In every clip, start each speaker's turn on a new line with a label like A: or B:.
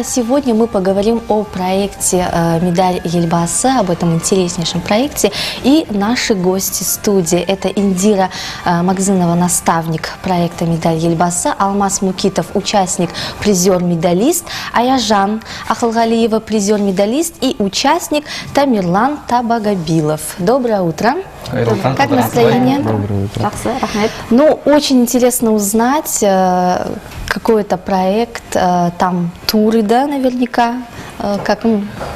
A: а сегодня мы поговорим о проекте «Медаль Елбасы», об этом интереснейшем проекте. И наши гости студии – это Индира Магзынова, наставник проекта «Медаль Елбасы», Алмаз Мукитов, участник, призер-медалист, Аяжан Ахылгалиева, призер-медалист, и участник Тамерлан Табагабилов. Доброе утро. Как настроение?
B: Доброе утро.
A: Ну, очень интересно узнать, какой это проект, там туры, да, наверняка, как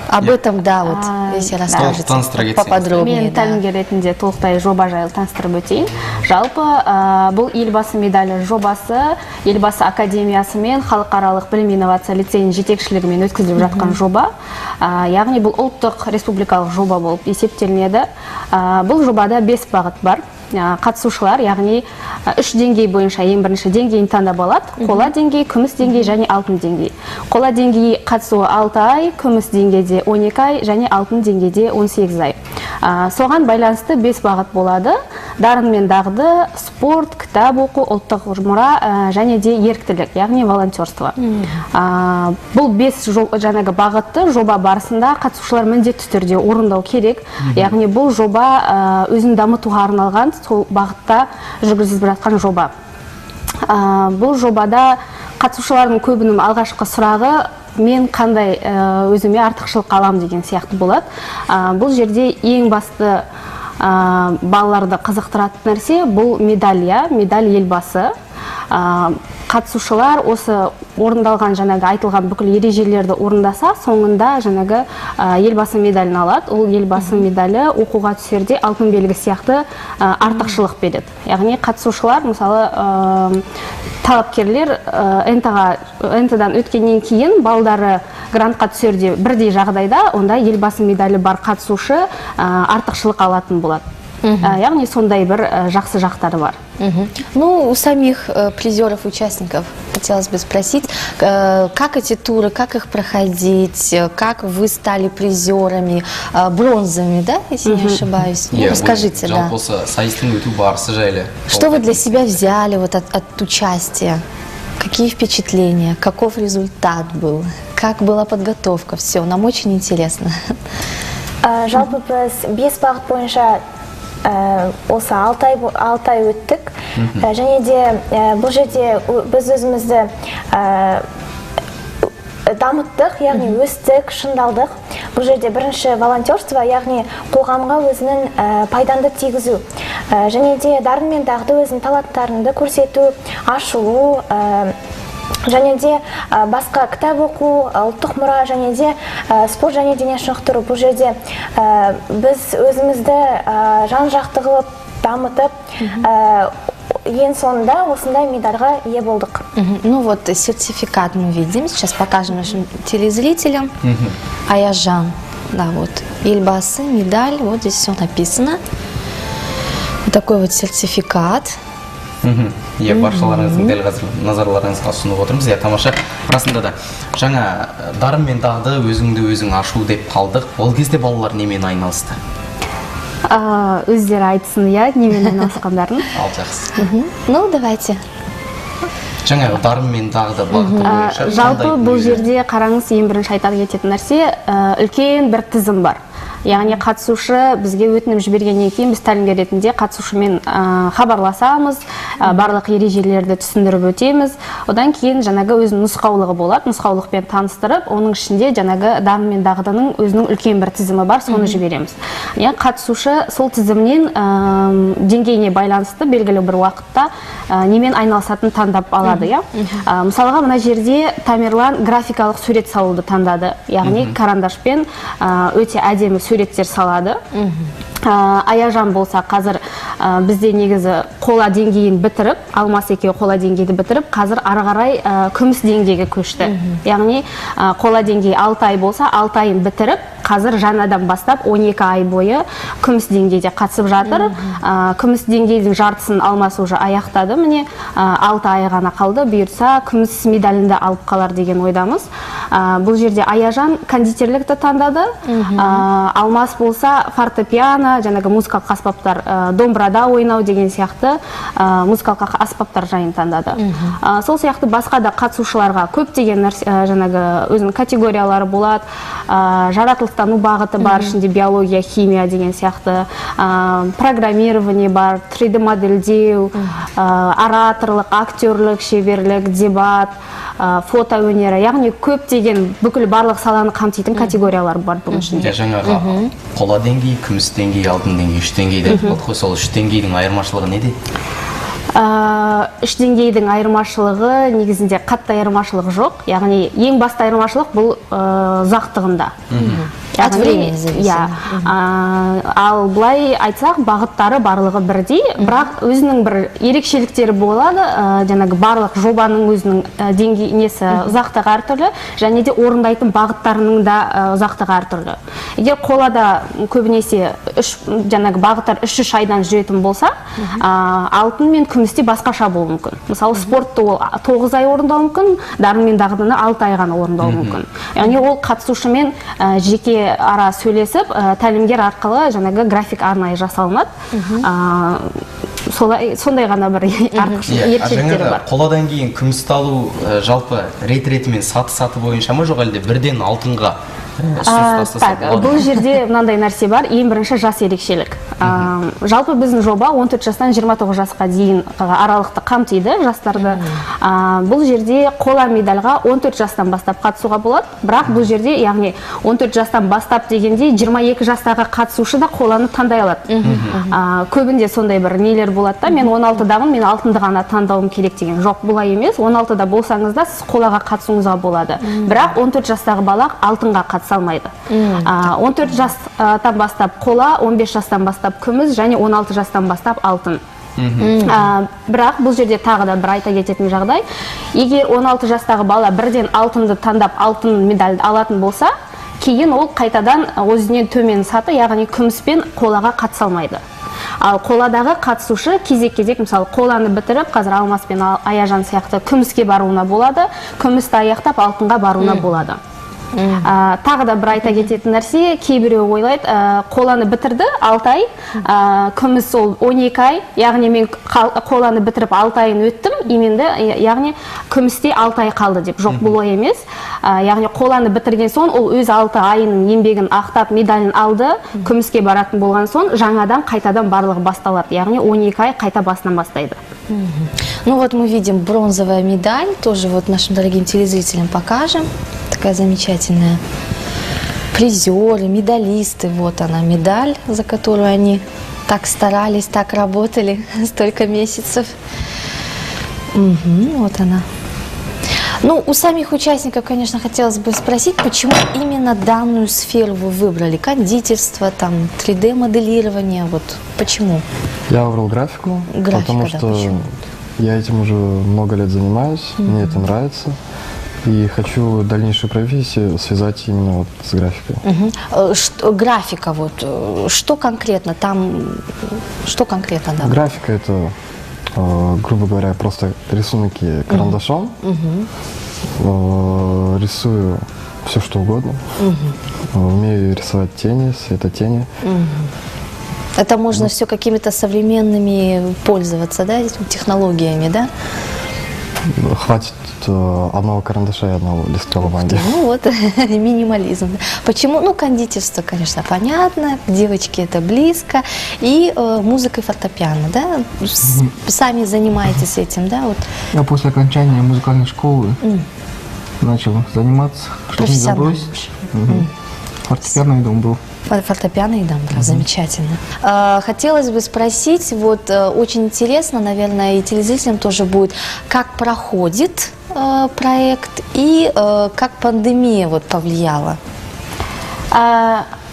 A: об этом, да, вот, если расскажете поподробнее.
C: Мен тәлімгер ретінде толықтай жоба жайлы таныстырып өтейін. Жалпы бұл Елбасы медалі жобасы Елбасы академиясы мен халықаралық білім инновация лицейінің жетекшілігімен өткізіліп жатқан жоба. Яғни бұл ұлттық республикалық жоба болып есептелінеді. Бұл жобада 5 бағыт бар. Қатысушылар, яғни 3 деңгей бойынша ең бірінші деңгейін таңдап алады. Қола деңгей, күміс деңгей және алтын деңгей. Қола деңгей қатысуы 6 ай, күміс деңгейде 12 ай және алтын деңгейде 18 ай. Соған байланысты 5 бағыт болады. Дарын мен дағды, спорт, кітап оқу, ұлттық мұра және де еріктілік, яғни волонтерство. Бұл 5 жаңағы бағытты жоба барысында қатысушылар міндетті түрде орындау керек. Яғни бұл жоба өзін дамытуға арналған, сол бағытта жүргізіліп жатқан жоба. Бұл жобада қатысушылардың көбінің алғашқы сұрағы мен қандай өзіме артықшылық алам деген сияқты болады. Бұл жерде ең басты балаларды қызықтыратын нәрсе бұл медаль Елбасы. Қатысушылар осы орындалған жаңағы айтылған бүкіл ережелерді орындаса, соңында жаңағы Елбасы медалін алады. Ол Елбасы медалі оқуға түсерде алтын белгі сияқты артықшылық береді. Яғни қатысушылар, мысалы, талапкерлер НТ-дан өткеннен кейін балдары грантқа түсерде бірдей жағдайда, онда Елбасы медалі бар қатысушы артықшылық алатын болады. Яғни сондай бір жақсы жақтары бар.
A: Ну, у самих призеров, участников хотелось бы спросить, как эти туры, как их проходить, как вы стали призерами, бронзовыми, да, если не ошибаюсь? Расскажите, да. Что вы для себя взяли вот от участия? Какие впечатления? Каков результат был? Как была подготовка? Все, нам очень интересно.
D: Жалпы біз 5 бағыт бойынша осы 6 ай өттік. Және де бұл жерде біз өзімізді дамыттық, яғни өстік, шыңдалдық. Бұл жерде бірінші волонтерство, яғни қоғамға өзінің пайданды тигізу. Және де дарын мен дағды өзінің таланттарыңды көрсету, ашылу, және де басқа кітап оқу, ұлттық мұра, және де спорт және дене шынықтыру. Бұл жерде біз өзімізді жан-жақты қылып, дамытып, ең соңында осындай медальға ие болдық.
A: Ну вот сертификат мы видим, сейчас покажем нашим телезрителям. Аяжан, да, вот Елбасы, медаль, вот здесь все написано. Вот такой вот сертификат.
B: Баршаларыңыздың дәл қазір назарларыңызға ұсынып отырмыз. Тамаша. Расында да жаңа дарын мен дағды өзіңді өзің ашу деп қалдық. Ол кезде балалар немен айналысты?
C: Өздері айтсын, немен айналысқандарын.
B: Ал жақсы.
A: Ну, давайте.
B: Жаңағы дарын мен дағды бағыты бойынша.
C: Жалпы бұл жерде қараңыз, ең бірінші айтар кететін нәрсе, үлкен бір тізім бар. Яғни қатысушы бізге өтінім жібергеннен кейін біз тәлімгер ретінде қатысушымен хабарласамыз, барлық ережелерді түсіндіріп өтеміз. Одан кейін жаңағы өзінің нұсқаулығы болады, нұсқаулықпен таныстырып, оның ішінде жаңағы дарын мен дағдының өзінің үлкен бір тізімі бар, соны жібереміз. Қатысушы сол тізімнен деңгейіне байланысты белгілі бір уақытта немен айналысатын таңдап алады. Мысалға, мына жерде Тамерлан графикалық сурет салуды таңдады, яғни карандашпен өте әдемі суреттер салады. Аяжан болса, қазір бізде негізі қола деңгейін бітіріп, Алмас екеуі қола деңгейді бітіріп, қазір ары қарай күміс деңгейге көшті. Яғни қола деңгей 6 ай болса, 6 айын бітіріп, қазір жаңадан бастап 12 ай бойы күміс деңгейде қатысып жатыр. Күміс деңгейдің жартысын алмасы уже аяқтады. Міне 6 ай ғана қалды. Бұйырса күміс медалінде алып қалар деген ойдамыз. Бұл жерде Аяжан кондитерлікті таңдады. Алмас болса фортепиано, жаңағы музыкалық аспаптар, домбырада ойнау деген сияқты музыкалық аспаптар жайын таңдады. Сол сияқты басқа да қатысушыларға көптеген жаңағы өзінің категориялары болады. Жаратылыстану бағыты бар, ішінде биология, химия деген сияқты, программирование бар, 3D модельдеу, ораторлық, актерлік, шеберлік, дебат, фото өнері, яғни көптеген бүкіл барлық саланы қамтитын категориялар бар бұның ішінде.
B: Жаңағы қола деңгей, күміс деңгей, алтын деңгей, 3 деңгейді. Сол 3 деңгейдің айырмашылығы неде?
C: 3 деңгейдің айырмашылығы негізінде қатты айырмашылығы жоқ. Яғни ең басты айырмашылық бұл ұзақтығында.
A: От времени зависит.
C: Ал былай айтсақ, бағыттары барлығы бірдей, бірақ өзінің бір ерекшеліктері болады. Жаңағы барлық жобаның өзінің деңгейнесі ұзақтығы әртүрлі, және де орындайтын бағыттарының да ұзақтығы әртүрлі. Егер қолада көбінесе жаңағы бағыттар 3 айдан жүретін болса, алтын мен күмісте басқаша болуы мүмкін. Мысалы, спортты ол 9 ай орындау мүмкін, дарын мен дағдыны 6 ай ғана орындау мүмкін. Яғни ол қатысушымен жеке ара сөйлесіп, тәлімгер арқылы жаңағы график арнайы жасалынады. Сондай ғана бір ерекшеліктері бар.
B: Қоладан кейін күмісті алу жалпы рет-ретімен саты бойынша ма, жоқ әлде бірден алтынға
C: бұл жерде мынандай нәрсе бар. Ең бірінші жас ерекшелік. Жалпы біздің жоба 14 жастан 29 жасқа дейін аралықты қамтиды жастарды. Бұл жерде қола медальға 14 жастан бастап қатысуға болады. Бірақ бұл жерде, яғни 14 жастан бастап дегенде 22 жастағы қатысушы да қоланы таңдай алады. Көбінде сондай бір нелер болады да, мен 16-дамын, мен алтынды ғана таңдауым керек деген. Жоқ, бұлай емес. 16-да болсаңыз да сіз қолаға қатысуыңызға болады. Бірақ 14 жастағы бала алтынға салмайды. 14 жастан бастап қола, 15 жастан бастап күміс және 16 жастан бастап алтын. Бірақ бұл жерде тағы да бір айта кететін жағдай. Егер 16 жастағы бала бірден алтынды таңдап алтын медальді алатын болса, кейін ол қайтадан өзінен төмен саты, яғни күміспен қолаға қатыса алмайды. Ал қоладағы қатысушы кезек-кезек, мысалы, қоланы бітіріп, қазір Алмас пен Аяжан сияқты күміске баруына болады, күмісті аяқтап алтынға баруына болады. Тағы да бір айта кететін нәрсе, кейбіреу ойлайды, қоланы бітірді 6 ай, күміс ол 12 ай, яғни мен қоланы бітіріп 6 айын өттім, именді, яғни күмісте 6 ай қалды деп. Жоқ, бұл ой емес. Яғни қоланы бітірген соң, ол өз 6 айының еңбегін ақтап, медалін алды, күміске баратын болған соң, жаңадан қайтадан барлығы басталады. Яғни 12 ай қайта басынан бастайды.
A: Ну вот мы видим бронзовая медаль, тоже вот нашим дорогим телезрителям покажем. Такая замечательная. Призеры, медалисты, вот она медаль, за которую они так старались, так работали столько месяцев. Вот она. Ну, у самих участников, конечно, хотелось бы спросить, почему именно данную сферу вы выбрали? Кондитерство, там, 3D-моделирование, вот почему?
E: Я выбрал графику, потому что я этим уже много лет занимаюсь, мне это нравится. И хочу дальнейшую профессию связать именно вот с графикой.
A: Графика, вот, что конкретно там, что конкретно? Да?
E: Графика — это, грубо говоря, просто рисунки карандашом. Рисую все, что угодно. Умею рисовать тени, светотени.
A: Это можно все какими-то современными пользоваться, да, технологиями, да?
E: Хватит одного карандаша и одного листка бумаги.
A: Ну вот, минимализм. Почему? Ну, кондитерство, конечно, понятно, девочки это близко. И музыка и фортепиано, да? Сами занимаетесь этим, да? Вот.
F: Я после окончания музыкальной школы начал заниматься, чтобы не забросить. Фортепиано и дом был.
A: Фортепиано и дамбра, замечательно. Хотелось бы спросить, вот очень интересно, наверное, и телезрителям тоже будет, как проходит проект и как пандемия вот повлияла?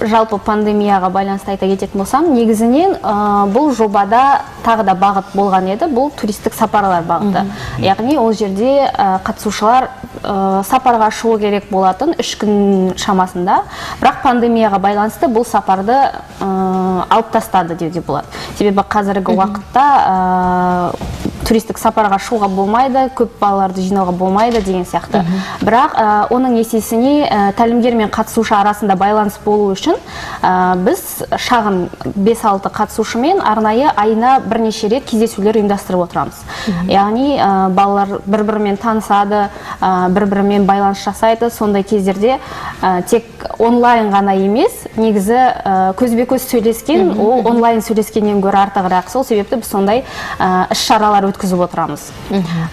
C: жалпы пандемияға байланысты айта кететін болсам, негізінен бұл жобада тағы да бағыт болған еді, бұл туристік сапарлар бағыты. Яғни ол жерде қатысушылар сапарға шығу керек болатын 3 күн шамасында, бірақ пандемияға байланысты бұл сапарды алып тастады деуге болады. Себебі қазіргі уақытта туристік сапарға шығуға болмайды, көп балаларды жинауға болмайды деген сияқты. Бірақ оның есесіне тәлімгер мен қатысушы арасында байланыс болу үшін біз шағын 5-6 қатысушымен арнайы айына бірнеше рет кездесулер ұйымдастырып отырамыз. Яғни балалар бір-бірімен танысады, бір-бірімен байланыс жасайды. Сондай кездерде тек онлайн ғана емес, негізі көзбе-көз сөйлескен, ол онлайн сөйлескеннен гөрі артығырақ. Сол себепті біз сондай іс-шаралар өткізіп отырамыз.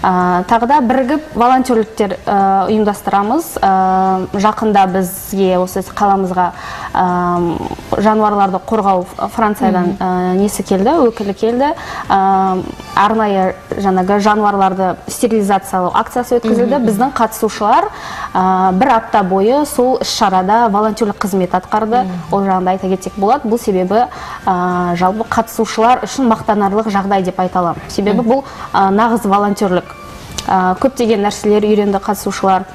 C: Тағы да бірігіп волонтерліктер ұйымдастырамыз. Жақында бізге осы қаламызға жануарларды қорғау Франциядан несі келді, өкілі келді. Арнайы жаңағы жануарларды стерилизациялау акциясы өткізілді. Біздің қатысушылар бір апта бойы сол іс-шарада волонтерлік қызмет атқарды. Ол жағында айта кетсек болады. Бұл себебі жалпы қатысушылар үшін мақтанарлық жағдай деп айта аламын. Себебі бұл нағыз волонтерлік. Көптеген нәрселер үйренді қатысушылар.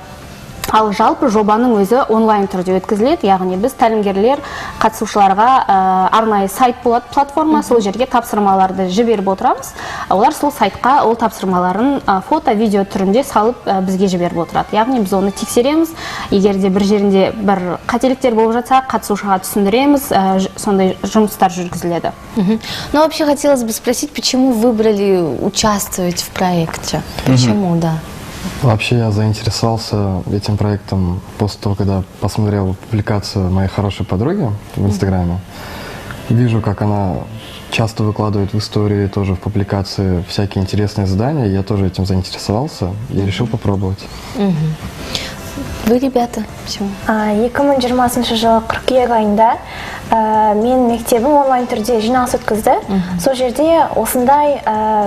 C: Ал жалпы жобаның өзі онлайн түрде өткізіледі, яғни біз тәлімгерлер қатысушыларға арнайы сайт болады, платформа, сол жерге тапсырмаларды жіберіп отырамыз. Олар сол сайтқа ол тапсырмаларын фото, видео түрінде салып бізге жіберіп отырады. Яғни біз оны тексереміз, егер де бір жерінде бір қателіктер болып жатса, қатысушыға түсіндіреміз, сондай жұмыстар жүргізіледі.
A: Ну, вообще хотелось бы спросить, почему выбрали участвовать в проекте? Почему, да?
E: Вообще я заинтересовался этим проектом после того, когда посмотрел публикацию моей хорошей подруги в Инстаграме. Вижу, как она часто выкладывает в истории, тоже в публикации всякие интересные задания. Я тоже этим заинтересовался и решил попробовать.
A: Вы, ребята, почему?
D: 2020 жылы қыркүйек айында мен мектебім онлайн түрде жиналыс өткізді. Сол жерде осындай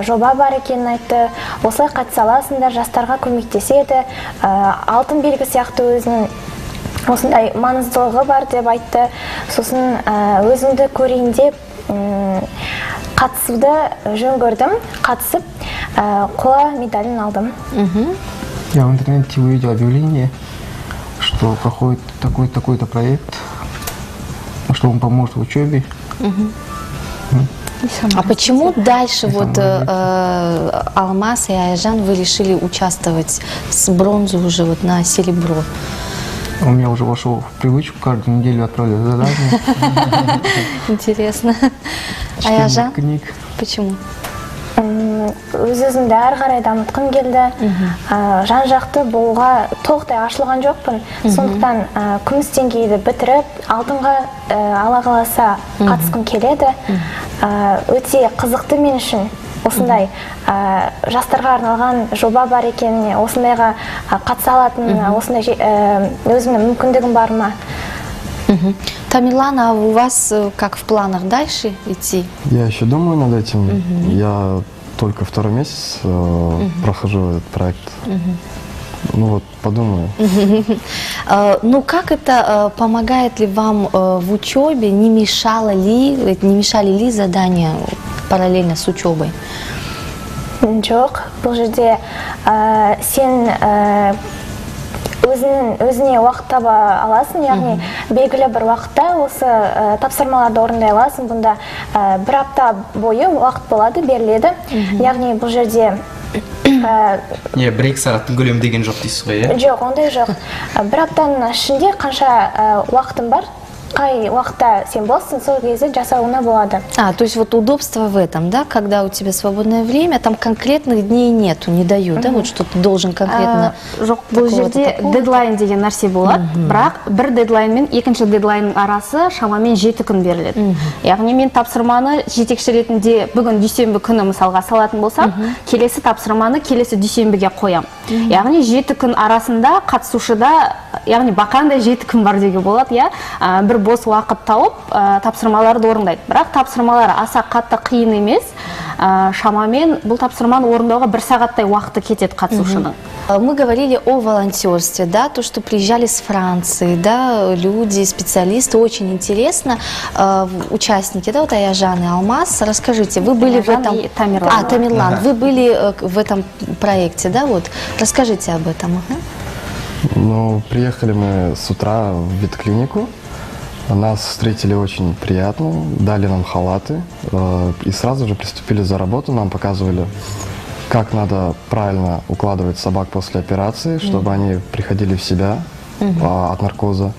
D: жоба бар екенін айтты. Осылай қатыса аласыңдар, жастарға көмектеседі. Алтын белгі сияқты өзінің осындай маңыздылығы бар деп айтты. Сосын өзімді көрейін деп қатысуды жөн көрдім. Қатысып, қола медалін алдым.
F: Я в интернете увидел объявление, что проходит такой-то проект, что он поможет в учебе.
A: А почему дальше вот Алмаз и Айжан вы решили участвовать с бронзы уже вот на серебро?
F: У меня уже вошло в привычку каждую неделю отправлять задания.
A: Интересно. А Айжан?
F: Книг.
A: Почему?
D: Өз-өзімді әрі қарай дамытқым келді. Жан-жақты болуға тоқтай ашылған жоқпын. Сондықтан күміс деңгейді бітіріп, алтынға ала қаласа қатысқым келеді. Өте қызықты мен үшін. Осындай жастарға арналған жоба бар екеніне, осындайға қатыса алатын, осындай өзімнің мүмкіндігім бар ма?
A: Тамерлан, а у вас как в планах дальше идти?
E: Я еще думаю над этим. Я только 2-й месяц прохожу этот проект. Ну вот, подумаю.
A: Ну как это помогает ли вам в учебе? Не мешали ли задания параллельно с учебой?
D: Жоқ, бұл жерде сен өзіне уақыт таба аласың, яғни белгілі бір уақытта осы тапсырмаларды орындай аласың. Бұнда бір апта бойы уақыт болады, беріледі. Яғни бұл жерде
B: бір-екі сағаттың көлемі деген жоқ дейсіз ғой, иә?
D: Жоқ, ондай жоқ. Бір аптаның ішінде қанша уақытың бар, қай уақытта сен болсын, сол кезде жасауына болады.
A: То есть вот удобство в этом, да, когда у тебя свободное время, там конкретных дней нету, не дают, да, вот что ты должен конкретно...
C: Жоқ, бұл жерде дедлайн деген нәрсе болады, бірақ бір дедлайн мен екінші дедлайнның арасы шамамен 7 күн беріледі. Яғни мен тапсырманы жетекші ретінде бүгін дүйсенбі күні мысалға салатын болсам, келесі тапсырманы келесі дүйсенбіге қоям. Яғни 7 күн арасында қатысушыда, яғни бақандай 7 күн бар деуге болады, иә, бір бос уақыт тауып тапсырмаларды орындайды. Бірақ тапсырмалар аса қатты қиын емес. Шамамен бұл тапсырманы орындауға 1 сағаттай уақыты кетеді қатысушының.
A: Мы говорили о волонтерстве, да, то, что приезжали с Франции, да, люди, специалисты, очень интересно, участники, да, вот Аяжан и Алмаз, расскажите, вы были
C: Аяжан
A: в этом...
C: и Тамерлан.
A: Тамерлан, вы были в этом проекте, да, вот, расскажите об этом.
E: Ну, приехали мы с утра в ветклинику, нас встретили очень приятно, дали нам халаты и сразу же приступили за работу, нам показывали, как надо правильно укладывать собак после операции, чтобы они приходили в себя от наркоза.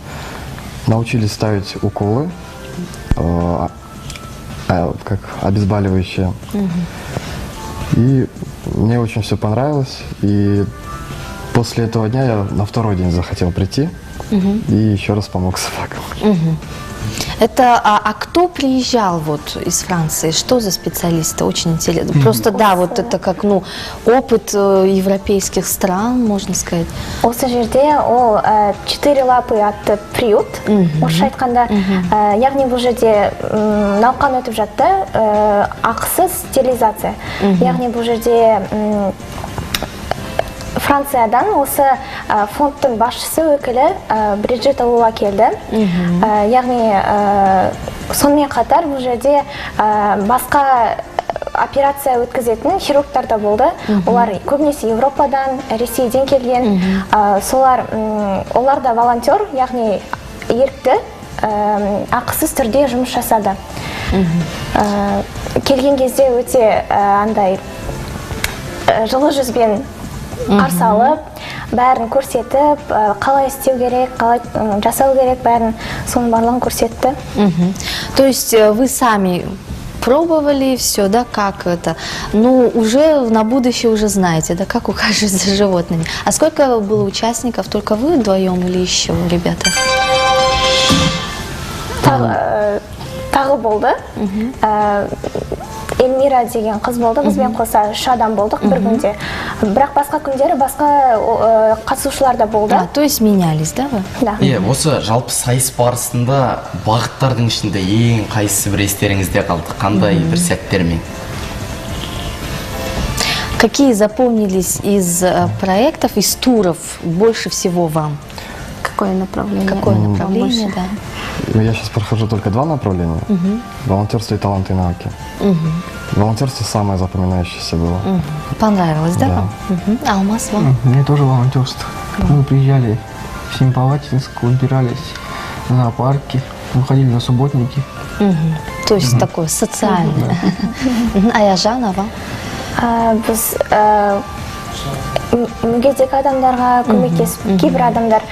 E: Научились ставить уколы, как обезболивающие. И мне очень все понравилось. И после этого дня я на второй день захотел прийти и еще раз помог собакам.
A: Это, а кто приезжал вот из Франции? Что за специалисты? Очень интересно. Просто да, вот это как, ну, опыт европейских стран, можно сказать.
D: Осы жерде ол 4 лапы атты приют, орысша айтқанда, яғни бұл жерде науқан өтіп жатты, ақысыз стерилизация. Яғни бұл жерде Франциядан осы фондтың басшысы өкілі Бриджит Алуа келді. Яғни сонымен қатар бұл жерде басқа операция өткізетін хирургтар да болды. Олар көбінесе Европадан, Ресейден келген. Олар да волонтер, яғни ерікті, ақысыз түрде жұмыс жасады. Келген кезде өте андай жылы жүзбен қарсы алып, бәрін көрсетіп, қалай істеу керек, қалай жасау керек, бәрін соның барлығын көрсетті.
A: То есть вы сами пробовали все, да, как это, ну, уже на будущее уже знаете, да, как ухаживать за животными. А сколько было участников? Только вы вдвоем или еще ребята?
D: Тағы болды. Эльмира деген қыз болды, бізбен қоса 3 адам болдық бір күнде. Бірақ басқа күндері басқа қатысушылар да болды.
A: То есть менялись, да, вы?
D: Да.
B: Осы жалпы сайыс барысында бағыттардың ішінде ең қайсысы бір естеріңізде қалды? Қандай бір сәттермен?
A: Какие запомнились из проектов, из туров больше всего вам?
C: Какое направление?
A: Какое направление, да?
E: Я сейчас прохожу только 2 направления. Волонтерство и таланты и науки. Волонтерство самое запоминающееся было.
A: Понравилось, да,
E: Да.
A: вам? А у вас вам?
F: Мне тоже волонтерство. Мы приезжали в Семипалатинск, убирались в зоопарке, выходили на субботники.
A: То есть такое социальное. Аяжан, а вам?
D: Біз мүгедек адамдарға көмектесіп, кейбір адамдар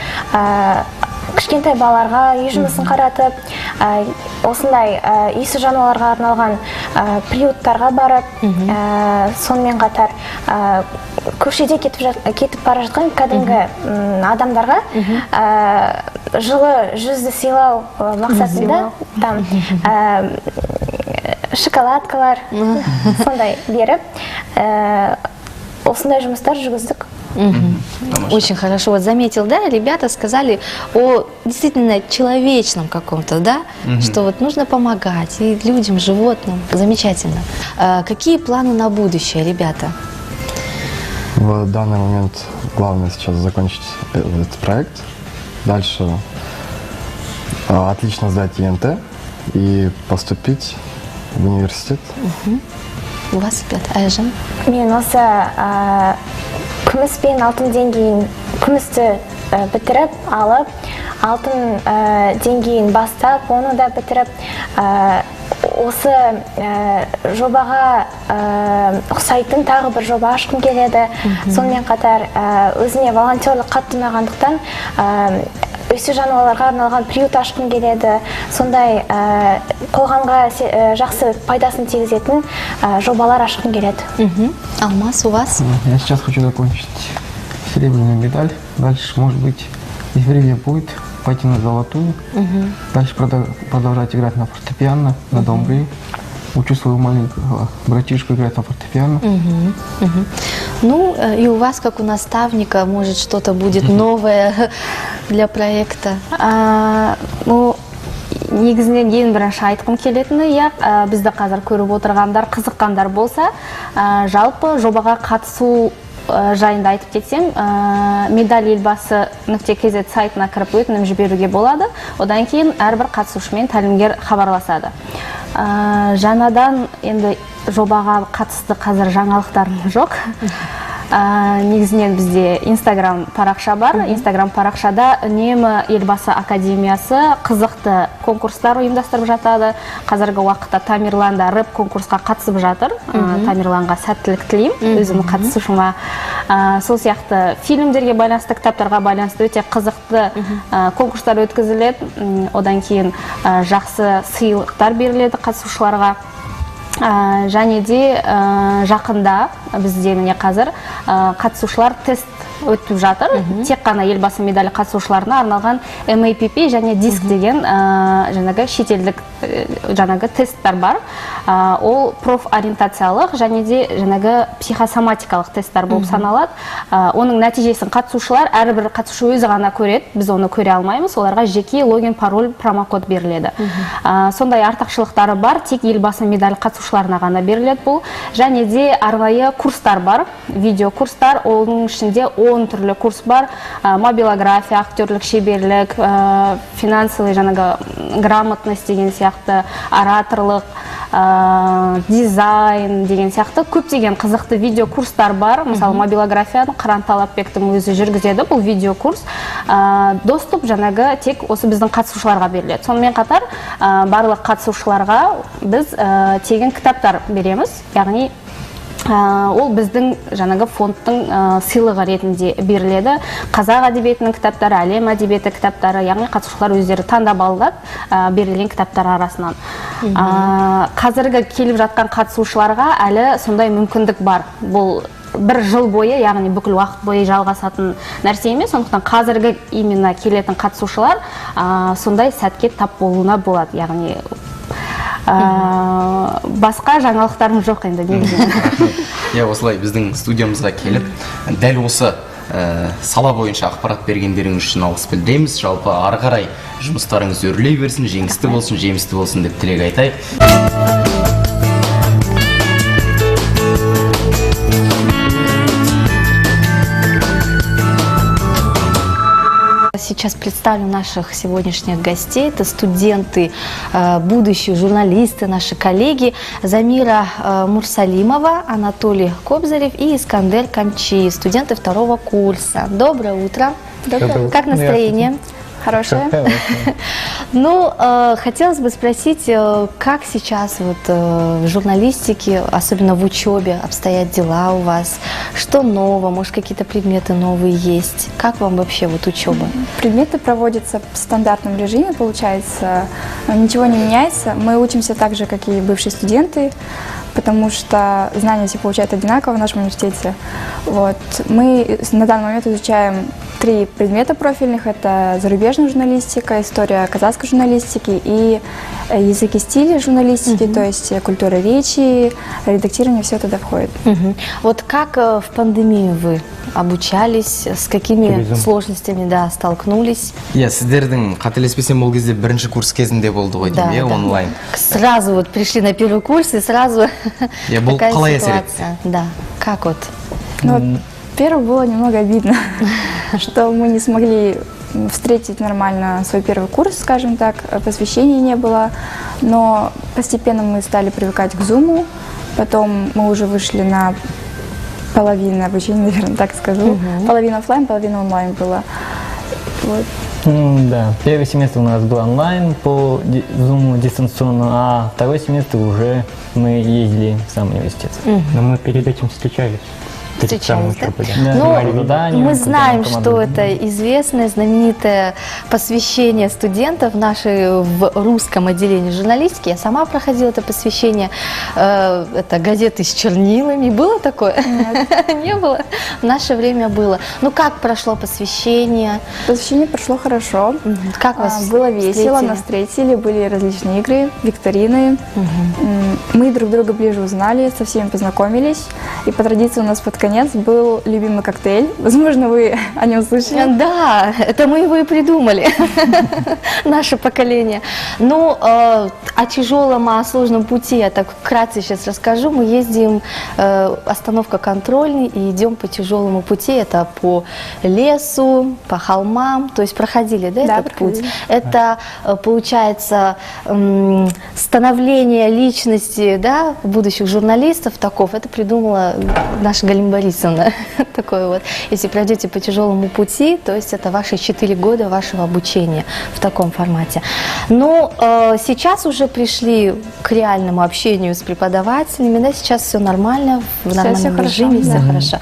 D: кішкентай балаларға үй жұмысын қаратып, осындай иесіз жануарларға арналған приюттарға барып, сонымен қатар көшеде кетіп бара жатқан кәдімгі адамдарға жылы жүзді сыйлау мақсатында шоколадкалар сондай беріп, осындай жұмыстар жүргіздік.
A: Очень хорошо. Вот заметил, да, ребята сказали о действительно человечном каком-то, да, что вот нужно помогать и людям, животным. Замечательно. Какие планы на будущее, ребята?
E: В данный момент главное сейчас закончить этот проект. Дальше отлично сдать ЕНТ и поступить в университет.
A: У вас, ребята, Аяжан?
D: Мен осы күміс пен алтын деңгейін, күмісті бітіріп алып, алтын деңгейін бастап, оны да бітіріп, осы жобаға ұқсайтын тағы бір жоба ашқым келеді. Сонымен қатар өзіне волонтерлік қатты ұнағандықтан өсі жануарларға арналған приют ашқым келеді. Сондай қоғамға жақсы пайдасын тигізетін жобалар ашқым келеді.
A: Алмаз, у вас?
F: Я сейчас хочу закончить серебряную медаль. Дальше, может быть, если время будет, пойти на золотую. Дальше продолжать играть на фортепиано, на домбре. Учу своего маленького братишку играть на фортепиано.
A: Ну, и у вас, как у наставника, может, что-то будет новое для проекта?
C: Ну, негізінен ең бірінші айтқым келетіні, бізді қазір көріп отырғандар, қызыққандар болса, жалпы жобаға қатысу жайында айтып кетсем, медаль елбасы.kz сайтына кіріп өтінім жіберуге болады. Одан кейін әрбір қатысушымен тәлімгер хабарласады. Жаңадан енді жобаға қатысты қазір жаңалықтарым жоқ. Негізінен бізде Инстаграм парақша бар. Инстаграм парақшада үнемі Елбасы академиясы қызықты конкурстар ұйымдастырып жатады. Қазіргі уақытта Тамерланда рэп конкурсқа қатысып жатыр. Тамерланға сәттілік тілеймін, өзім қатысушыма. Сол сияқты фильмдерге байланысты, кітаптарға байланысты өте қызықты конкурстар өткізіледі. Одан кейін жақсы сыйлықтар беріледі қатысушыларға. Және де жақында бізде міне қазір қатысушылар тест өтіп жатыр. Тек қана елбасы медалі қатысушыларына арналған MAPP және диск деген жаңағы шетелдік жаңағы тесттер бар. Ол профориентациялық және де жаңағы психосоматикалық тесттер болып саналады. Оның нәтижесін қатысушылар әрбір қатысушы өзі ғана көреді. Біз оны көре алмаймыз. Оларға жеке логин, пароль, промокод беріледі. Сондай артықшылықтары бар. Тек елбасы медалі қатысушыларына ғана беріледі бұл. Және де арнайы курстар бар. Видео курстар. Оның ішінде 10 түрлі курс бар. Мобилография, актерлік шеберлік, финансовый жаңағы грамотность деген сияқты, ораторлық, дизайн деген сияқты көптеген қызықты видео курстар бар. Мысалы, мобилографияны Қыран Талапбектің өзі жүргізеді. Бұл видео курс доступ жаңағы тек осы біздің қатысушыларға беріледі. Сонымен қатар барлық қатысушыларға біз тегін кітаптар береміз. Яғни ол біздің жаңағы фондтың сыйлығы ретінде беріледі. Қазақ әдебиетінің кітаптары, әлем әдебиеті кітаптары, яғни қатысушылар өздері таңдап алады берілген кітаптар арасынан. Қазіргі келіп жатқан қатысушыларға әлі сондай мүмкіндік бар. Бұл бір жыл бойы, яғни бүкіл уақыт бойы жалғасатын нәрсе емес. Сондықтан қазіргі именно келетін қатысушылар сондай сәтке тап болуына болады. Яғни басқа жаңалықтарым жоқ енді негізінен.
B: Осылай біздің студиямызға келіп, дәл осы сала бойынша ақпарат бергендеріңіз үшін алғыс білдіреміз. Жалпы ары қарай жұмыстарыңыз өрлей берсін, жеңісті болсын, жемісті болсын деп тілек айтайық.
A: Сейчас представлю наших сегодняшних гостей. Это студенты, будущие журналисты, наши коллеги Замира Мурсалимова, Анатолий Кобзарев и Искандер Камчи, студенты 2-го курса. Доброе утро.
C: Доброе утро.
A: Как настроение?
C: Хорошее.
A: Ну, хотелось бы спросить, как сейчас вот в журналистике, особенно в учебе, обстоят дела у вас? Что нового? Может, какие-то предметы новые есть? Как вам вообще вот учеба?
G: Предметы проводятся в стандартном режиме, получается, ничего не меняется. Мы учимся так же, как и бывшие студенты, потому что знания все получают одинаково в нашем университете. Вот. Мы на данный момент изучаем 3 предмета профильных. Это зарубежная журналистика, история казахской журналистики и язык и стиль журналистики, то есть культура речи, редактирование, все туда входит.
A: Вот как в пандемию вы обучались, с какими сложностями столкнулись?
B: Сіздердің қателеспесем ол кезде бірінші курс кезінде болды ғой деймін, онлайн.
A: Сразу вот пришли на первый курс и сразу такая ситуация. Да. Как вот?
G: Первое было немного обидно, что мы не смогли встретить нормально свой первый курс, скажем так, посвящений не было, но постепенно мы стали привыкать к Zoom, потом мы уже вышли на половину обучения, наверное, так скажу, половина офлайн, половина онлайн была. Вот.
F: Да, первый семестр у нас был онлайн по Zoom дистанционно, а второй семестр уже мы ездили в сам университет.
H: Но мы перед этим встречались.
A: Встречались, да? Ну, мы знаем, что это известное, знаменитое посвящение студентов в русском отделении журналистики. Я сама проходила это посвящение. Это газеты с чернилами. Было такое? Нет. Не было? В наше время было. Ну, как прошло посвящение?
G: Посвящение прошло хорошо.
A: Как вас
G: было весело, нас встретили, были различные игры, викторины. Мы друг друга ближе узнали, со всеми познакомились. И по традиции у нас под конец был любимый коктейль. Возможно, вы о нем слышали.
A: Да, это мы его и придумали, наше поколение. Ну, о тяжелом, о сложном пути я так вкратце сейчас расскажу. Мы ездим, остановка контрольный, и идем по тяжелому пути. Это по лесу, по холмам, то есть проходили, да, этот путь? Это, получается, становление личности, да, будущих журналистов, таков. Это придумала наша Галина Борисовна. Такое вот. Если пройдете по тяжелому пути, то есть это ваши 4 года вашего обучения в таком формате. Но сейчас уже пришли к реальному общению с преподавателями, да, сейчас все нормально, в нормальном режиме, все хорошо.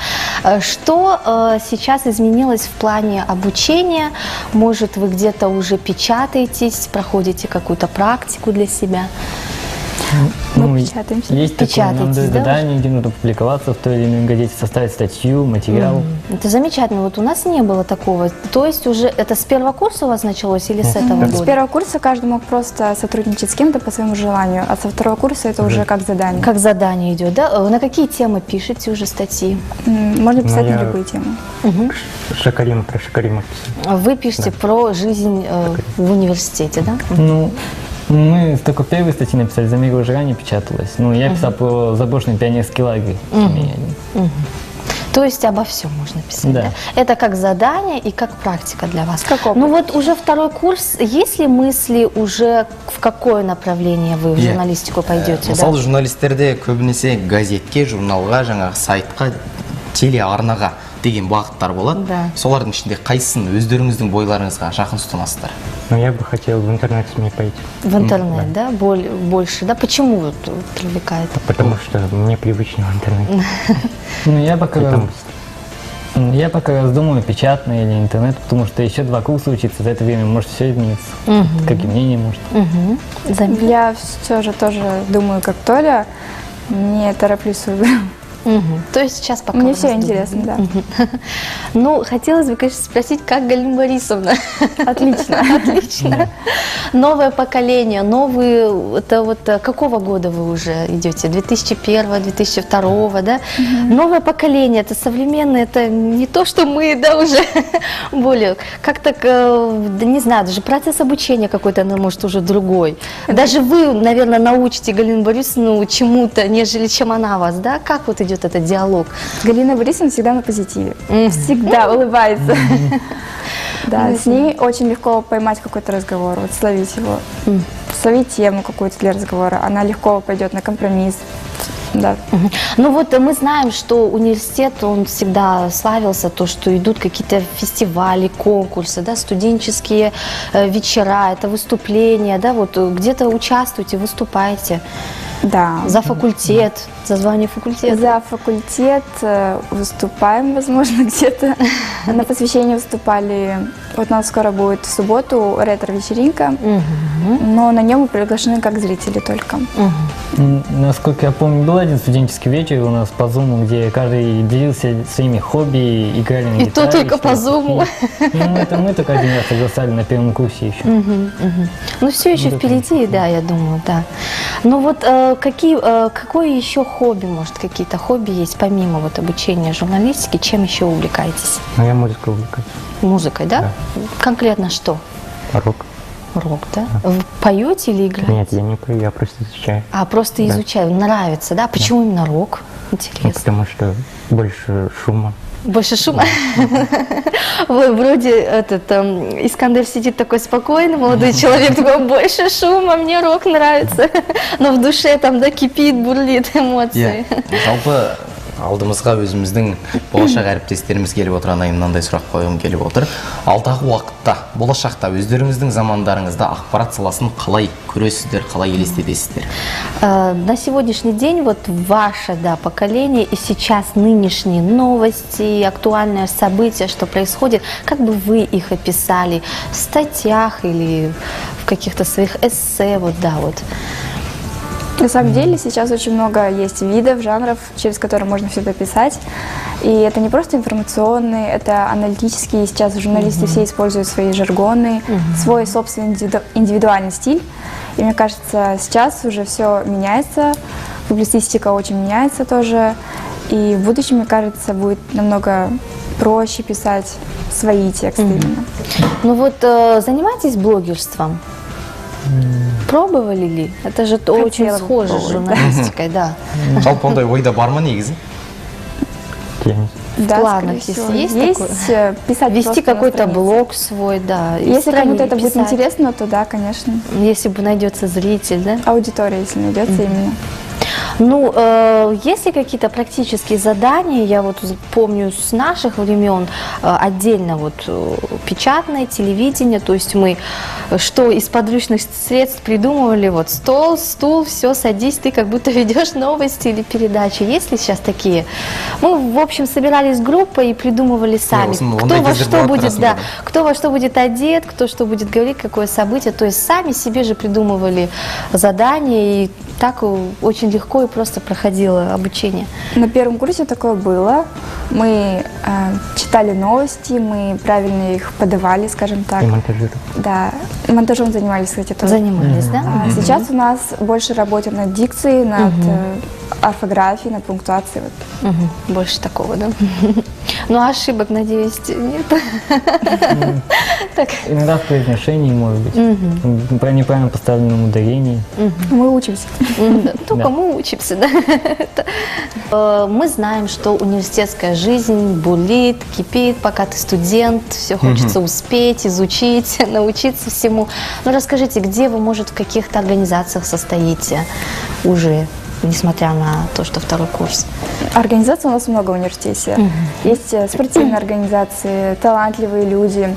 A: Что сейчас изменилось в плане обучения? Может, вы где-то уже печатаетесь, проходите какую-то практику для себя?
G: Мы печатаемся.
H: Есть такое, нам дают задание, где нужно публиковаться в той или иной газете, составить статью, материал.
A: Это замечательно. Вот у нас не было такого. То есть уже это с первого курса у вас началось или с этого года?
G: С первого курса каждый мог просто сотрудничать с кем-то по своему желанию, а со второго курса это уже как задание.
A: Как задание идет, да? На какие темы пишете уже статьи?
G: Можно писать на любые темы.
H: Шакарима, про Шакарима писал.
A: Вы пишете про жизнь в университете, да?
H: Ну, мы только первые статьи написали, за Миру уже ранее печаталось. Ну, я писал про заброшенный пионерский лагерь.
A: То есть обо всем можно писать, да? Это как задание и как практика для вас.
G: Как опыт.
A: Ну вот уже второй курс, есть ли мысли уже в какое направление вы в журналистику пойдете?
B: Мысалы, журналистерде көбінесе газетке, журналға, жаңағы сайтқа, телеарнаға деген бағыттар болады. Солардың ішінде қайсысын өздеріңіздің бойларыңызға жақын ұстанасыздар?
H: Но я бы хотел в интернет-СМИ пойти.
A: В интернет, да? Больше, да? Почему вот привлекает?
H: Потому что мне привычно в интернете. Ну, я пока раздумываю, печатный или интернет, потому что еще 2 курса учиться, за это время может все измениться. Как и мнение может.
G: Я все же тоже думаю, как Толя, не тороплюсь с выбором.
A: То есть сейчас пока
G: мне все интересно, да.
A: Ну, хотелось бы, конечно, спросить, как Галина Борисовна?
G: Отлично.
A: Отлично. Новое поколение, это вот какого года вы уже идете? 2001, 2002, да? Новое поколение, это современное, это не то, что мы, да, уже более, как-то, не знаю, даже процесс обучения какой-то, может, уже другой. Даже вы, наверное, научите Галину Борисовну чему-то, нежели чем она вас, да? Как вот идет этот диалог?
G: Галина Борисовна всегда на позитиве, всегда улыбается. Да, с ней очень легко поймать какой-то разговор, вот словить его, словить тему какую-то для разговора. Она легко пойдет на компромисс. Да.
A: Ну вот мы знаем, что университет, он всегда славился, то, что идут какие-то фестивали, конкурсы, да, студенческие вечера, это выступления, да, вот где-то участвуйте, выступайте.
G: Да.
A: За факультет, за звание факультета.
G: За факультет выступаем, возможно, где-то. На посвящении выступали. Вот у нас скоро будет в субботу ретро-вечеринка, но на нем мы приглашены как зрители только.
H: Насколько я помню, был один студенческий вечер у нас по Zoom, где каждый делился своими хобби, играли на гитаре.
A: И то только по Zoom.
H: Ну, это мы только один раз согласали на первом курсе еще.
A: Ну, все еще впереди, да, я думаю, да. Ну вот какое еще хобби, может, какие-то хобби есть, помимо вот обучения журналистики, чем еще увлекаетесь?
H: Ну, я музыкой увлекаюсь.
A: Музыкой, да? Конкретно что?
H: Рок.
A: Рок, да? Вы поете или играете?
H: Нет, я не пою, я просто изучаю.
A: А, просто изучаю, нравится, да? Почему именно рок? Интересно.
H: Ну, потому что больше шума.
A: Больше шума? Вы вроде Искандер сидит такой спокойный, молодой человек, такой, больше шума, мне рок нравится. Но в душе там, да, кипит, бурлит эмоции.
B: Жалпы алдымызға өзіміздің болашақ әріптестеріміз келіп отырғаннан кейін мынандай сұрақ қойғым келіп отыр. Алдағы уақытта, болашақта өздеріңіздің замандарыңызда ақпарат саласын қалай көресіздер, қалай елестетесіздер?
A: На сегодняшний день вот ваше, да, поколение и сейчас нынешние новости, актуальные события, что происходит, как бы вы их описали в статьях или в каких-то своих эссе, вот, да, вот.
G: На самом деле сейчас очень много есть видов, жанров, через которые можно все это писать. И это не просто информационные, это аналитические. Сейчас журналисты все используют свои жаргоны, свой собственный индивидуальный стиль. И мне кажется, сейчас уже все меняется, публицистика очень меняется тоже. И в будущем, мне кажется, будет намного проще писать свои тексты именно.
A: Ну вот, занимаетесь блогерством? Пробовали ли? Это же очень схоже с журналистикой, да.
B: Жалпы ондай ойда бар ма негізі?
A: В
G: Да,
A: планах,
G: скорее
A: если
G: всего.
A: есть такое?
G: Писать
A: Вести
G: просто на
A: какой-то
G: странице.
A: блог свой, да. и
G: Если кому-то это будет
A: писать.
G: интересно, то да, конечно.
A: Если бы найдется зритель, да?
G: Аудитория, если найдется именно.
A: Ну, есть ли какие-то практические задания? Я вот помню с наших времен отдельно вот печатное телевидение, то есть мы что из подручных средств придумывали, вот стол, стул, все, садись, ты как будто ведешь новости или передачи. Есть ли сейчас такие? Мы, в общем, собирались группой и придумывали сами, кто во что будет, да, кто во что будет одет, кто что будет говорить, какое событие. То есть сами себе же придумывали задания, и так очень легко и просто проходило обучение.
G: На первом курсе такое было. Мы читали новости, мы правильно их подавали, скажем так.
H: И монтажировали.
G: Да, монтажом занимались, кстати, тоже.
A: Занимались, да?
G: А сейчас у нас больше работаем над дикцией, над орфографией, над пунктуацией. Вот.
A: Больше такого, да? Ну, а ошибок, надеюсь, нет? Так.
H: Иногда в произношении, может быть, неправильно поставленном ударении.
G: Мы учимся.
A: Только мы учимся, да? Мы знаем, что университетская жизнь бурлит, кипит, пока ты студент, все хочется успеть, изучить, научиться всему. Ну, расскажите, где вы, может, в каких-то организациях состоите уже, несмотря на то, что второй курс?
G: Организаций у нас много в университете. Есть спортивные организации, талантливые люди.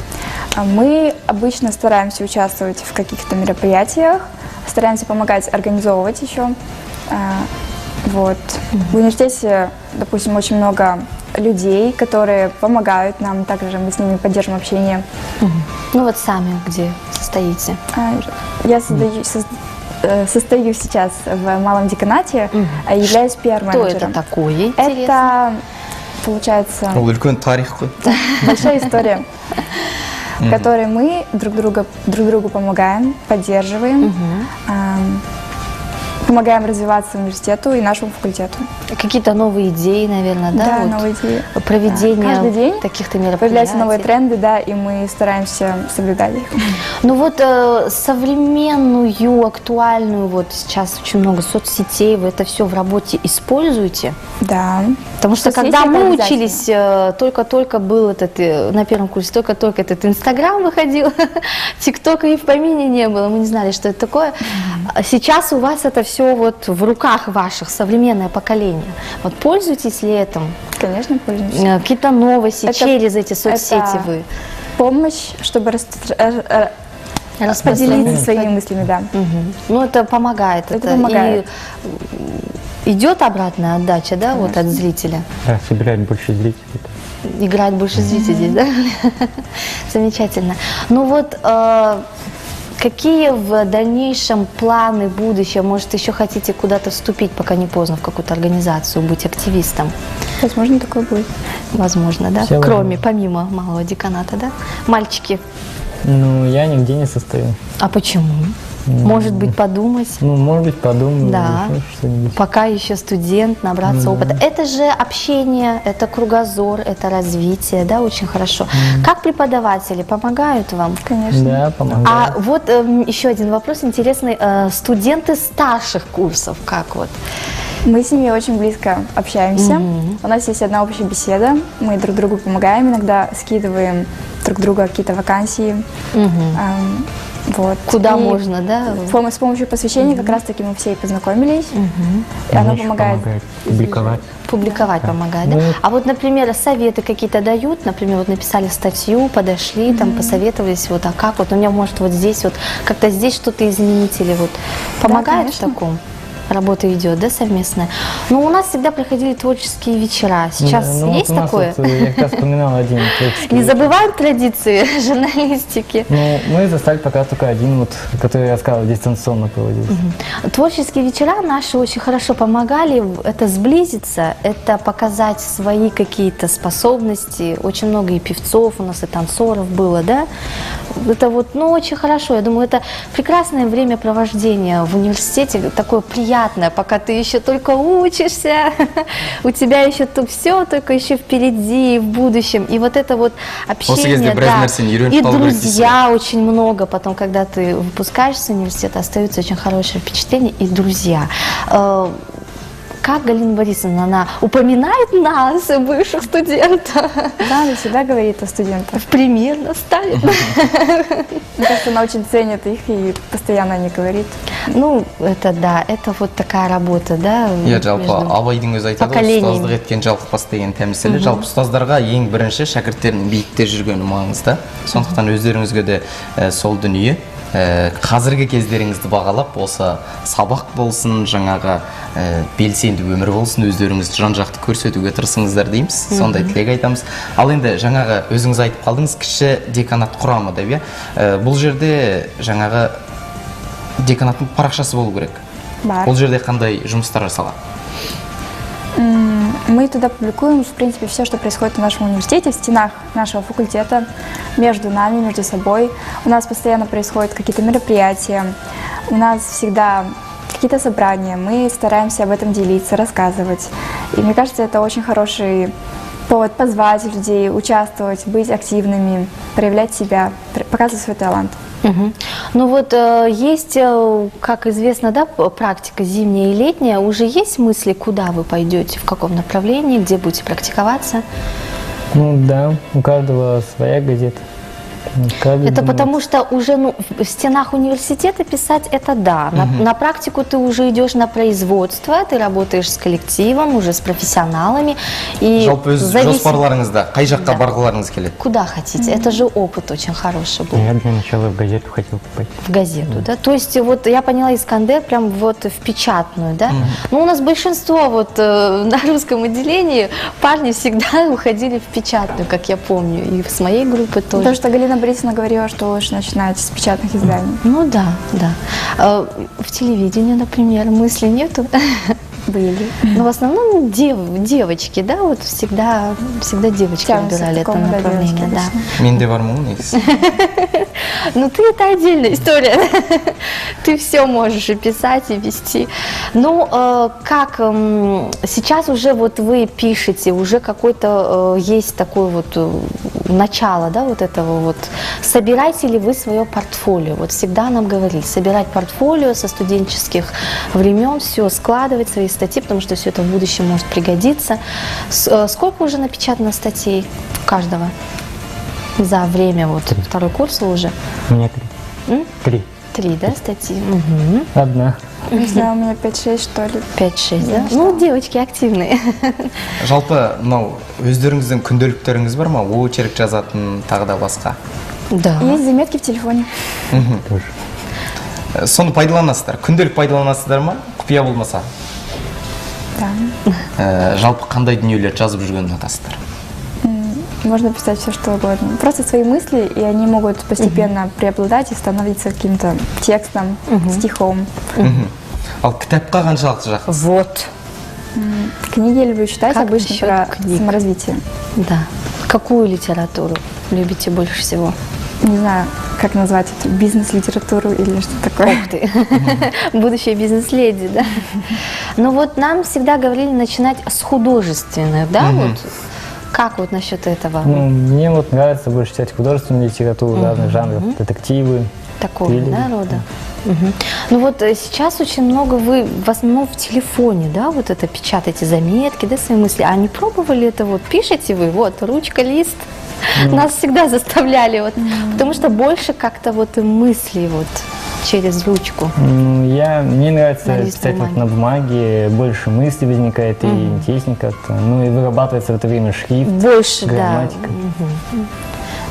G: Мы обычно стараемся участвовать в каких-то мероприятиях, стараемся помогать организовывать еще. Вот. В университете, допустим, очень много людей, которые помогают нам, также мы с ними поддерживаем общение.
A: Ну вот сами где состоите?
G: Я состою сейчас в малом деканате, являюсь
A: Что
G: пиар-менеджером.
A: это такое? Интересно.
G: Это, получается,
B: Ол үлкен тарих қой.
G: большая история, в которой мы друг другу помогаем, поддерживаем, помогаем развиваться университету и нашему факультету.
A: Какие-то новые идеи, наверное, да?
G: Да,
A: вот
G: новые идеи.
A: Проведение
G: Каждый день
A: таких-то мероприятий.
G: появляются новые тренды, да, и мы стараемся соблюдать их.
A: Ну вот современную, актуальную, вот сейчас очень много соцсетей, вы это все в работе используете?
G: Да.
A: Потому что
G: Соцсети
A: когда
G: это
A: мы
G: обязательно.
A: учились, только-только был этот, на первом курсе, только-только этот Инстаграм выходил, ТикТока и в помине не было, мы не знали, что это такое. Сейчас у вас это все вот в руках ваших, современное поколение. Вот пользуетесь ли этим?
G: Конечно, пользуемся.
A: Какие-то новости
G: Это-
A: через эти соцсети
G: это
A: вы
G: Помощь, чтобы
A: распространяете?
G: поделиться своими мыслями, да.
A: Ну, это помогает.
G: Это помогает.
A: И идет обратная отдача, да, вот от зрителя?
H: Да, собирать больше зрителей.
A: Играть больше зрителей, да? Замечательно. Ну вот, какие в дальнейшем планы, будущее? Может, еще хотите куда-то вступить, пока не поздно, в какую-то организацию, быть активистом?
G: Возможно, такое будет.
A: Возможно, да?
H: Всё
A: Кроме, помимо малого деканата, да? Мальчики,
H: Ну, я нигде не состою.
A: а почему? Может быть, подумать?
H: Ну, может быть, подумаю,
A: Да.
H: еще что-нибудь.
A: Пока еще студент, набраться опыта. Это же общение, это кругозор, это развитие, да, очень хорошо. Как преподаватели помогают вам?
G: Конечно.
H: Да, помогаю.
A: А вот еще один вопрос интересный. Студенты старших курсов, как вот?
G: Мы с ними очень близко общаемся. У нас есть одна общая беседа. Мы друг другу помогаем, иногда скидываем друг другу какие-то вакансии. Вот.
A: Куда
G: И
A: можно, да?
G: с помощью посвящения как раз-таки мы все и познакомились. И оно
H: Мне еще
G: помогает.
H: публиковать.
A: Публиковать помогает, да?
H: Ну,
A: А вот, например, советы какие-то дают? Например, вот написали статью, подошли, там посоветовались, вот, а как вот, у меня может вот здесь вот, как-то здесь что-то изменить или вот. Помогает в
G: конечно.
A: таком? работа идет, да, совместная. Но у нас всегда проходили творческие вечера. Сейчас
H: Ну,
A: есть
H: вот у нас
A: такое?
H: Вот, я как раз вспоминал один творческий
A: Не
H: вечер.
A: забываем традиции журналистики.
H: Ну, мы застали пока только один, вот, который я сказал, дистанционно проводился.
A: Творческие вечера наши очень хорошо помогали это сблизиться, это показать свои какие-то способности. Очень много и певцов у нас, и танцоров было, да. Это вот, ну, очень хорошо. Я думаю, это прекрасное времяпровождение в университете, такое приятное, пока ты еще только учишься, у тебя еще все только еще впереди, в будущем. И вот это вот общение, да, и друзья очень много. Потом, когда ты выпускаешься с университета, остаются очень хорошие впечатления и друзья. Как Галина Борисовна, она упоминает нас, бывших студентов?
G: Да, она всегда говорит о студентах.
A: В пример ставит.
G: Мне кажется, она очень ценит их и постоянно не говорит.
A: Ну, это да, это вот такая работа, да.
B: Иә, жалпы абайдың өзі айтады,
A: поколениями.
B: ұстаздық еткен жалықпас деген тәмсілі. Жалпы ұстаздарға ең бірінші шәкірттерінің биікте жүргені маңызды. Сондықтан өздеріңізге де сол дүние қазіргі кездеріңізді бағалап, осы сабақ болсын, жаңағы белсенді өмір болсын, өздеріңізді жан-жақты көрсетуге тырысыңыздар дейміз. Сондай тілек айтамыз. Ал енді жаңағы өзіңіз айтып қалдыңыз, кіші деканат құрамы деп, бұл жерде жаңағы деканаттың парақшасы болу керек.
G: Бар.
B: Бұл жерде қандай жұмыстар жасалады?
G: Мы туда публикуем, в принципе, все, что происходит в нашем университете, в стенах нашего факультета, между нами, между собой. У нас постоянно происходят какие-то мероприятия, у нас всегда какие-то собрания, мы стараемся об этом делиться, рассказывать. И мне кажется, это очень хороший повод позвать людей, участвовать, быть активными, проявлять себя, показывать свой талант.
A: Ну вот есть, как известно, да, практика зимняя и летняя. Уже есть мысли, куда вы пойдете, в каком направлении, где будете практиковаться?
H: Ну да, у каждого своя газета. Каждый
A: Это
H: думает.
A: потому что уже в стенах университета писать это да. На практику ты уже идешь на производство, ты работаешь с коллективом, уже с профессионалами. И
B: Жалпы өз жоспарларыңызда қай жаққа барғыларыңыз келеді?
A: Куда хотите? Это же опыт очень хороший был.
H: Я для начала в газету хотел попасть.
A: В газету, да? То есть вот я поняла, Искандер прям вот в печатную, да? Ну у нас большинство вот на русском отделении парни всегда уходили в печатную, как я помню, и с моей группы тоже.
G: Потому что Галина Борисовна говорила, что лучше начинать с печатных изданий.
A: Ну да, да. В телевидении, например, мысли нету?
G: Были.
A: Но в основном девочки, да, вот всегда девочки
G: Тянутся
A: выбирали
G: к
A: это
G: такому, да,
A: направление,
G: девочки
A: да.
B: Менде бар ма негізі?
A: Ну ты это отдельная история. Ты все можешь и писать, и вести. Ну, как сейчас уже вот вы пишете, уже какой-то есть такое вот начало, да, вот этого вот. Собираете ли вы свое портфолио? Вот всегда нам говорили, собирать портфолио со студенческих времен, все складывать, свои статьи, потому что все это в будущем может пригодиться. Сколько уже напечатано статей у каждого? За время вот второй курс вы уже?
H: У меня 3.
A: 3, да, статьи? Угу.
H: Одна.
G: Не знаю, у меня 5-6, что ли.
A: 5-6, да? Ну, девочки активные.
B: Жалпы, мынау өздеріңіздің күнделіктеріңіз бар ма? Очерк жазатын, тағы да басқа.
A: Да.
G: Есть заметки в телефоне.
B: Соны пайдаланасыздар. Күнделік пайдаланасыздар ма? Құпия болмаса.
G: Да.
B: Жалпы қандай дүниелерді жазып жүргенін ұнатасыздар?
G: Можно писать все, что угодно. Просто свои мысли, и они могут постепенно преобладать и становиться каким-то текстом, стихом.
B: Ал кітапқа қаншалықты жақсысыз?
A: Вот.
G: Книги я люблю читать,
A: Как
G: обычно
A: насчет
G: про
A: книг?
G: саморазвитие.
A: Да. Какую литературу любите больше всего?
G: Не знаю, как назвать это, бизнес-литературу или что такое.
A: Ух ты. Будущая бизнес-леди, да? Ну вот нам всегда говорили начинать с художественных, да, вот. Как вот насчет этого?
H: Ну, мне вот нравится больше читать художественную литературу разных жанров, детективы.
A: Такого,
H: триллеры.
A: да, рода? Ну вот сейчас очень много вы в основном в телефоне, да, вот это печатаете заметки, да, свои мысли. А не пробовали это вот, пишете вы, вот, ручка, лист? Нас всегда заставляли, вот, потому что больше как-то вот мысли вот через ручку.
H: Ну, мне нравится
A: На лист
H: писать вот
A: бумаги.
H: на бумаге, больше мыслей возникает и интереснее как-то. Ну и вырабатывается в это время шрифт,
A: Больше, да.
H: грамматика.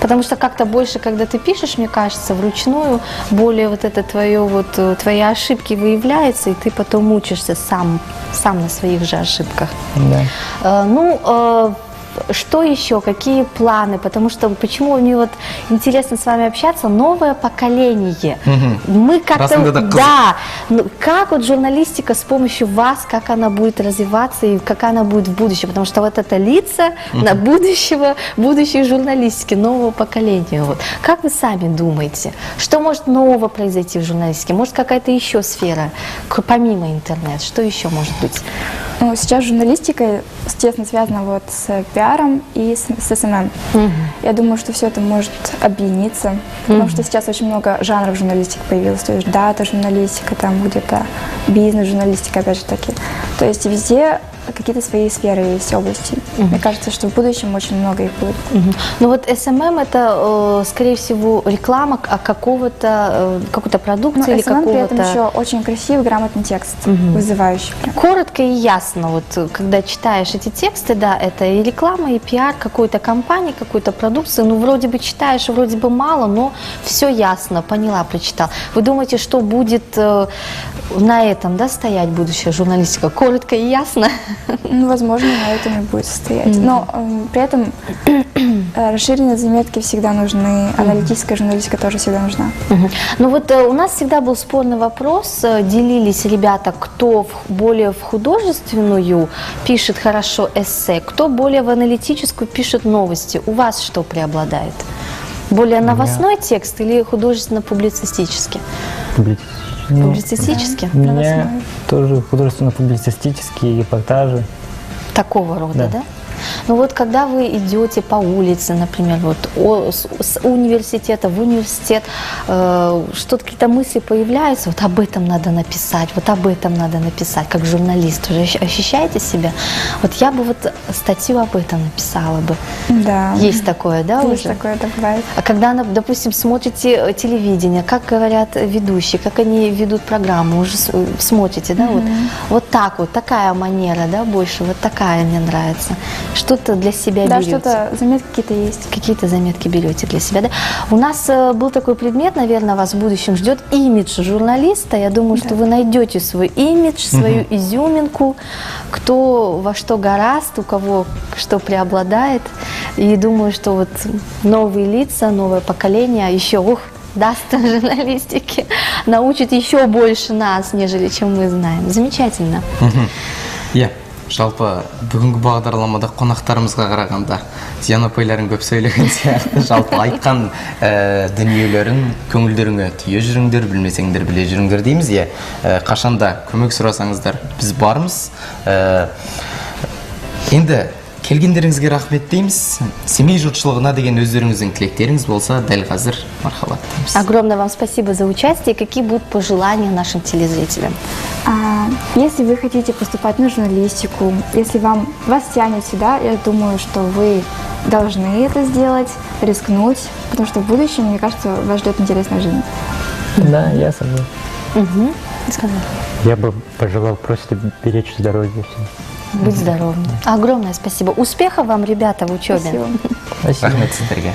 A: Потому что как-то больше, когда ты пишешь, мне кажется, вручную, более вот это твои ошибки выявляются, и ты потом учишься сам на своих же ошибках.
H: Да.
A: Что еще? Какие планы? Потому что почему мне вот интересно с вами общаться? Новое поколение. Мы как-то, как вот журналистика с помощью вас, как она будет развиваться и как она будет в будущем? Потому что вот это лица на будущей журналистики, нового поколения. Вот. Как вы сами думаете, что может нового произойти в журналистике? Может какая-то еще сфера, помимо интернета? Что еще может быть?
G: Ну, сейчас журналистика тесно связана вот с пиаром и с СММ. Я думаю, что все это может объединиться, потому что сейчас очень много жанров журналистики появилось. То есть дата-журналистика, там где-то бизнес-журналистика, опять же таки. То есть везде какие-то свои сферы есть, области. Мне кажется, что в будущем очень много их будет.
A: Ну вот СММ это, скорее всего, реклама какой-то продукции или
G: какого-то... при этом
A: какого-то...
G: еще очень красивый, грамотный текст, вызывающий.
A: Коротко и ясно, вот когда читаешь эти тексты, да, это и реклама, и пиар какой-то компании, какой-то продукции, ну вроде бы читаешь, вроде бы мало, но все ясно, поняла, прочитал. Вы думаете, что будет на этом, да, стоять будущая журналистика? Коротко и ясно?
G: Ну, возможно, на этом и будет состоять. Но при этом расширенные заметки всегда нужны, аналитическая журналистика тоже всегда нужна.
A: Ну вот у нас всегда был спорный вопрос, делились ребята, кто более в художественную пишет хорошо эссе, кто более в аналитическую пишет новости. У вас что преобладает? Более новостной текст или художественно-публицистический? Публицистически?
H: У меня тоже художественно-публицистические репортажи.
A: Такого рода, да? Ну вот когда вы идете по улице, например, вот с университета в университет, что-то какие-то мысли появляются, вот об этом надо написать, вот об этом надо написать, как журналист. Уже ощущаете себя? Вот я бы вот статью об этом написала бы.
G: Да.
A: Есть такое, да,
G: Есть
A: уже?
G: такое, это бывает.
A: А когда, допустим, смотрите телевидение, как говорят ведущие, как они ведут программу, уже смотрите, да, вот так вот, такая манера, да, больше, вот такая мне нравится. Что-то для себя берете.
G: Да, что-то, заметки какие-то есть.
A: Какие-то заметки берете для себя, да? У нас был такой предмет, наверное, вас в будущем ждет имидж журналиста. Я думаю, что вы найдете свой имидж, свою изюминку, кто во что горазд, у кого что преобладает. И думаю, что вот новые лица, новое поколение еще, даст журналистике, научит еще больше нас, нежели чем мы знаем. Замечательно.
B: Жалпы бүгінгі бағдарламада қонақтарымызға қарағанда Зиян апайларың көп сөйлеген сияқты, жалпы айтқан дүниелерін көңілдеріңе түйе жүріңдер, білмесеңдер біле жүріңдер дейміз. Қашанда көмек сұрасаңыздар біз бармыз. Енді келгендеріңізге рахмет дейміз. Семей жұртшылығына деген өздеріңіздің тілектеріңіз болса, дәл қазір мархабат дейміз.
A: Огромное вам спасибо за участие. Какие будут пожелания нашим телезрителям?
G: Если вы хотите поступать на журналистику, если вас тянет сюда, я думаю, что вы должны это сделать, рискнуть, потому что в будущем, мне кажется, вас ждет интересная жизнь.
H: Да, я согласен.
I: Я бы пожелал просто беречь здоровье всем.
A: Быть здоровым. Огромное спасибо. Успехов вам, ребята, в учебе.
G: Спасибо.
H: Спасибо.
B: Рахмет сіздерге.